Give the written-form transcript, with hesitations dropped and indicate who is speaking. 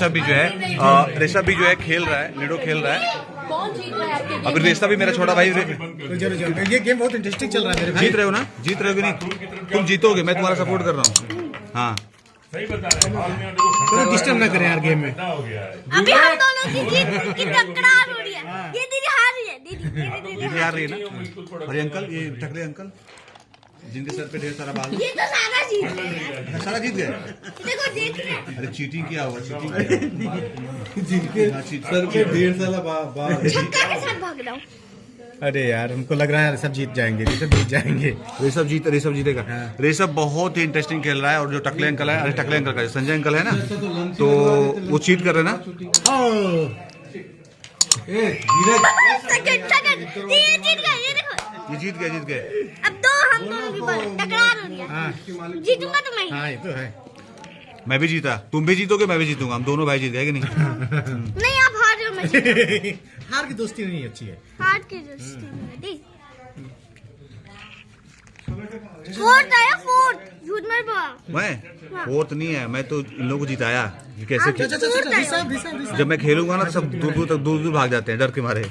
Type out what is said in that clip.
Speaker 1: ऋषभ भी जो है खेल रहा है, लूडो खेल रहा है।
Speaker 2: कौन जीत रहा है आपके
Speaker 1: अभी ऋषभ भी मेरा छोटा भाई
Speaker 3: ये गेम बहुत इंटरेस्टिंग चल रहा है मेरे भाई।
Speaker 1: जीत रहे हो ना, जीत रहे हो कि नहीं? तुम जीतोगे, मैं तुम्हारा सपोर्ट कर रहा हूँ। हाँ
Speaker 4: सही बता रहे हैं।
Speaker 3: थोड़ा डिस्टर्ब ना करें यार गेम में।
Speaker 5: अभी हम दोनों की जीत की टकरार हो रही है। ये दीदी हार रही है, दीदी
Speaker 1: दीदी हार रही है ना। और ये अंकल, ये टकले अंकल जिनके सर पे ढेर सारा बाल है,
Speaker 5: ये तो सारा जीत गए।
Speaker 1: सारा जीत गए।
Speaker 5: देखो जीत गए।
Speaker 1: अरे चीटिंग किया हुआ, चीटिंग
Speaker 3: जिनके सर पे ढेर सारा बाल।
Speaker 5: छक्का के साथ भाग रहा हूँ।
Speaker 3: अरे यार हमको लग रहा है सब जीत जाएंगे, ऋषभ जीत जाएंगे।
Speaker 1: ऋषभ जीतेगा। ऋषभ बहुत ही इंटरेस्टिंग खेल रहा है। और जो टकले अंकल है, अरे टकले अंकल का संजय अंकल है ना, तो वो चीट कर रहे हैं ना।
Speaker 5: सेकंड ये जीत गए। ये देखो
Speaker 1: ये जीत गए।
Speaker 5: अब दो हम दोनों की टकरार हो रही है। जीतूंगा तो मैं ही।
Speaker 3: हाँ ये तो है।
Speaker 1: मैं भी जीता, तुम भी जीतोगे, मैं भी जीतूंगा, हम दोनों भाई जीत गए कि नहीं?
Speaker 5: नहीं आप हार रहे हो, मैं जीत।
Speaker 3: हार की दोस्ती नहीं अच्छी है।
Speaker 5: हार के दोस्ती में फोर्थ आया, फोर्थ। झूठ मत बोल।
Speaker 1: मैं फोर्थ नहीं है, मैं तो इन लोगों को जिताया। ये कैसे
Speaker 5: आप
Speaker 1: खेल-
Speaker 5: फोर्थ आए हो।
Speaker 1: जब मैं खेलूंगा ना तो सब दूर दूर भाग जाते हैं डर के मारे।